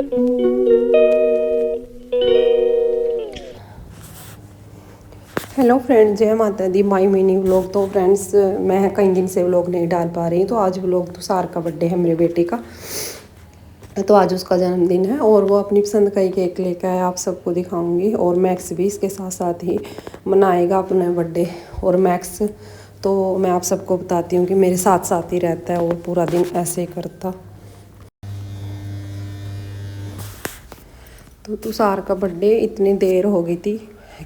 Hello friends, जय माता दी। माई mini vlog. तो फ्रेंड्स, मैं कई दिन से व्लॉग नहीं डाल पा रही, तो आज व्लॉग तुषार का बर्थडे है, मेरे बेटे का। तो आज उसका जन्मदिन है और वो अपनी पसंद का ही केक लेकर आया, आप सबको दिखाऊंगी। और मैक्स भी इसके साथ साथ ही मनाएगा अपना बर्थडे। और मैक्स तो मैं आप सबको बताती हूँ कि मेरे साथ साथ ही रहता है और पूरा दिन ऐसे ही करता। तो तुषार का बर्थडे इतनी देर हो गई थी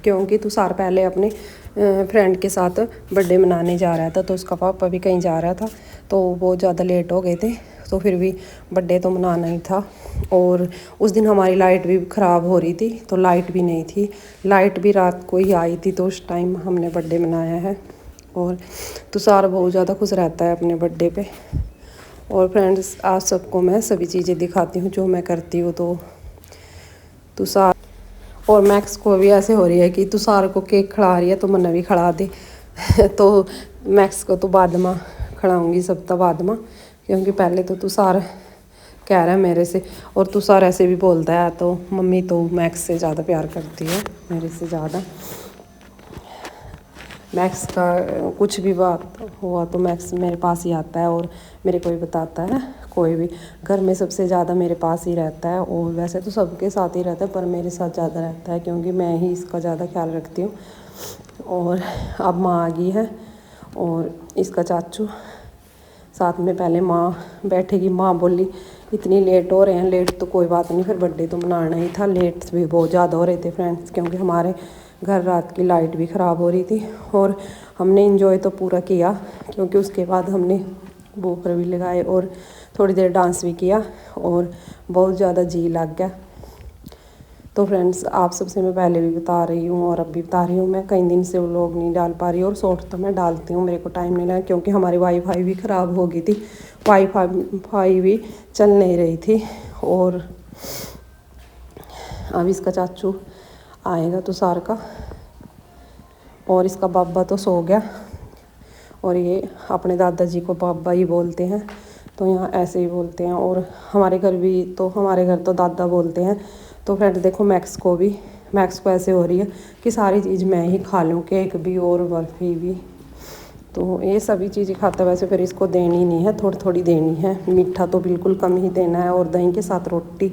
क्योंकि तुषार पहले अपने फ्रेंड के साथ बर्थडे मनाने जा रहा था, तो उसका पापा भी कहीं जा रहा था, तो बहुत ज़्यादा लेट हो गए थे। तो फिर भी बर्थडे तो मनाना ही था। और उस दिन हमारी लाइट भी ख़राब हो रही थी, तो लाइट भी नहीं थी। लाइट भी रात को ही आई थी, तो उस टाइम हमने बर्थडे मनाया है। और तुषार बहुत ज़्यादा खुश रहता है अपने बर्थडे पे। और फ्रेंड्स, आज सबको मैं सभी चीज़ें दिखाती हूँ जो मैं करती हूँ। तो तुषार और मैक्स को भी ऐसे हो रही है कि तुषार को केक खिला रही है तो मन्ना भी खिला दे। तो मैक्स को तो बाद में खिलाऊंगी, सब तक बाद में, क्योंकि पहले तो तुषार कह रहा है मेरे से। और तुषार ऐसे भी बोलता है, तो मम्मी तो मैक्स से ज़्यादा प्यार करती है, मेरे से ज़्यादा। मैक्स का कुछ भी बात हुआ तो मैक्स मेरे पास ही आता है और मेरे को ही बताता है। कोई भी घर में सबसे ज़्यादा मेरे पास ही रहता है। और वैसे तो सबके साथ ही रहता है, पर मेरे साथ ज़्यादा रहता है क्योंकि मैं ही इसका ज़्यादा ख्याल रखती हूँ। और अब माँ आ गई है और इसका चाचू साथ में। पहले माँ बैठेगी, माँ बोली इतनी लेट हो रहे हैं। लेट तो कोई बात नहीं, फिर बर्थडे तो मनाना ही था। लेट भी बहुत ज़्यादा हो रहे थे फ्रेंड्स, क्योंकि हमारे घर रात की लाइट भी ख़राब हो रही थी। और हमने इंजॉय तो पूरा किया, क्योंकि उसके बाद हमने बूफर भी लगाए और थोड़ी देर डांस भी किया और बहुत ज़्यादा जी लग गया। तो फ्रेंड्स, आप सबसे मैं पहले भी बता रही हूँ और अब भी बता रही हूँ, मैं कई दिन से व्लॉग नहीं डाल पा रही। और शॉर्ट तो मैं डालती हूँ, मेरे को टाइम नहीं लगा क्योंकि हमारी वाईफाई भी ख़राब हो गई थी। वाईफाई भी चल नहीं रही थी। और अब इसका चाचू आएगा तुषार का, और इसका बाबा तो सो गया। और ये अपने दादाजी को बाबा ही बोलते हैं, तो यहाँ ऐसे ही बोलते हैं। और हमारे घर तो दादा बोलते हैं। तो फ्रेंड देखो, मैक्स को ऐसे हो रही है कि सारी चीज़ मैं ही खा लूँ, केक भी और बर्फ़ी भी। तो ये सभी चीज़ें खाता है। वैसे फिर इसको देनी नहीं है, थोड़ी थोड़ी देनी है। मीठा तो बिल्कुल कम ही देना है, और दही के साथ रोटी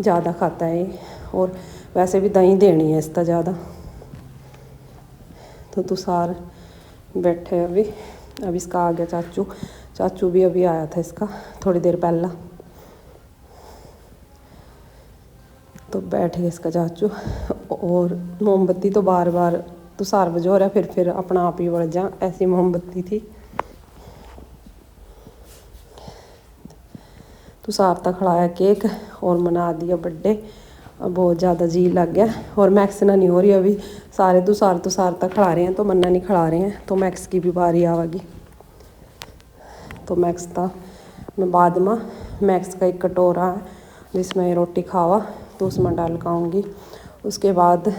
ज़्यादा खाता है ये। और वैसे भी दही देनी है इसका ज़्यादा। तो तुषार बैठे अब इसका आ गया चाचू भी अभी आया था इसका थोड़ी देर पहला। तो बैठ गया इसका चाचू। और मोमबत्ती तो बार बार तुषार बजो रहा है, फिर अपना आप ही बढ़ जा, ऐसी मोमबत्ती थी। तुषार तक खिलाया केक और मना दिया बर्थडे। बहुत ज़्यादा जी लग गया। और मैक्स ना नहीं हो रही अभी, सारे तुषार तक खिला रहे हैं, तो मन्ना नहीं खिला रहे हैं। तो मैक्स की भी बारी आवेगी। तो मैक्स था मैं बाद में, मैक्स का एक कटोरा है जिसमें रोटी खावा, तो उसमें डाल खाऊँगी। उसके बाद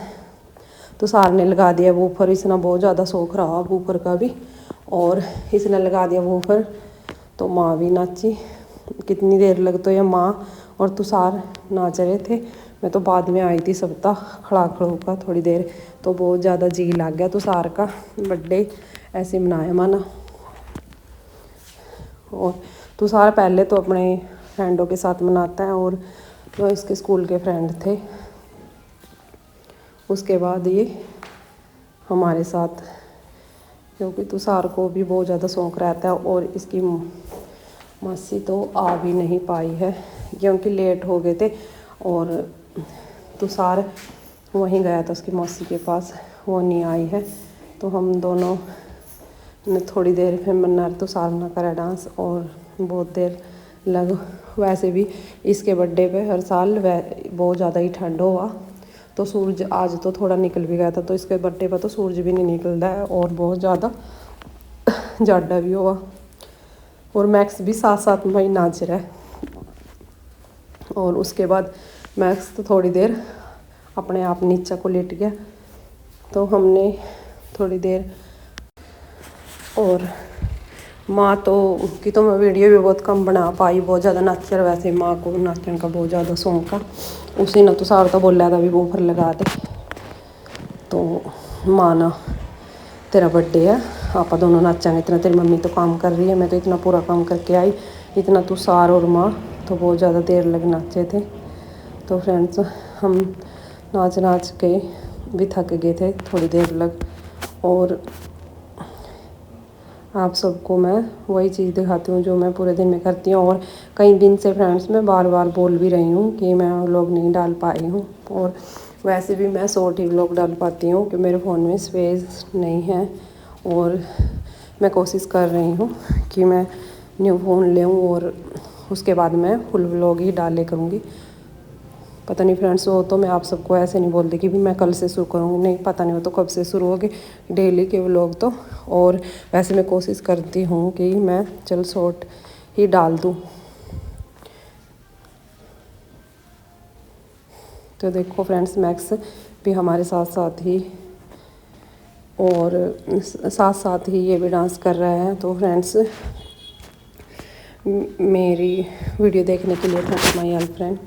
तुषार ने लगा दिया वूफर। इसने बहुत ज़्यादा शौक रहा वूफर का भी, और इसने लगा दिया वूफर। तो माँ भी नाची, कितनी देर लग, तो ये माँ और तुषार नाच रहे थे। मैं तो बाद में आई थी सबता खड़ा का थोड़ी देर। तो बहुत ज़्यादा जी लग गया तुषार का बर्थडे ऐसे मनाया माना। और तुषार पहले तो अपने फ्रेंडों के साथ मनाता है, और जो इसके स्कूल के फ्रेंड थे, उसके बाद ये हमारे साथ, क्योंकि तुषार को भी बहुत ज़्यादा शौक़ रहता है। और इसकी मासी तो आ भी नहीं पाई है क्योंकि लेट हो गए थे। और तुषार वहीं गया था उसकी मौसी के पास, वो नहीं आई है। तो हम दोनों ने थोड़ी देर फिर मन्ना तुषार ना करा डांस, और बहुत देर लग। वैसे भी इसके बर्थडे पे हर साल बहुत ज़्यादा ही ठंड हुआ, तो सूरज आज तो थोड़ा निकल भी गया था। तो इसके बर्थडे पर तो सूरज भी नहीं निकलता है, और बहुत ज़्यादा जाडा भी हुआ। और मैक्स भी साथ साथ में ही नाच रहा है। और उसके बाद मैक्स तो थोड़ी देर अपने आप नीचे को लेट गया। तो हमने थोड़ी देर और माँ तो मैं वीडियो भी बहुत कम बना पाई, बहुत ज़्यादा नाचर, वैसे माँ को नाचन का बहुत ज़्यादा शौक है। उसी ने तो सारा तो बोला था भी बूफर लगा दे, तो माँ ना तेरा बर्थडे है, आप दोनों नाचांगे, इतना तेरी मम्मी तो काम कर रही है, मैं तो इतना पूरा काम करके आई, इतना तू सार और माँ तो बहुत ज़्यादा देर लग नाचे थे। तो फ्रेंड्स हम नाच नाच के भी थक गए थे थोड़ी देर लग, और आप सबको मैं वही चीज़ दिखाती हूँ जो मैं पूरे दिन में करती हूँ। और कई दिन से फ्रेंड्स मैं बार बार बोल भी रही हूँ कि मैं व्लॉग नहीं डाल पाई हूँ, और वैसे भी मैं शॉर्ट ही व्लॉग डाल पाती हूँ कि मेरे फ़ोन में स्पेस नहीं है। और मैं कोशिश कर रही हूँ कि मैं न्यू फ़ोन लूँ और उसके बाद मैं फुल व्लॉग ही डाले करूँगी। पता नहीं फ्रेंड्स, वो तो मैं आप सबको ऐसे नहीं बोलती कि भी मैं कल से शुरू करूँगी, नहीं, पता नहीं वो तो कब से शुरू होगी डेली के व्लॉग तो। और वैसे मैं कोशिश करती हूँ कि मैं चल शॉर्ट ही डाल दूँ। तो देखो फ्रेंड्स, मैक्स भी हमारे साथ साथ ही और साथ साथ ही ये भी डांस कर रहा है। तो फ्रेंड्स मेरी वीडियो देखने के लिए थैंक माय ऑल फ्रेंड।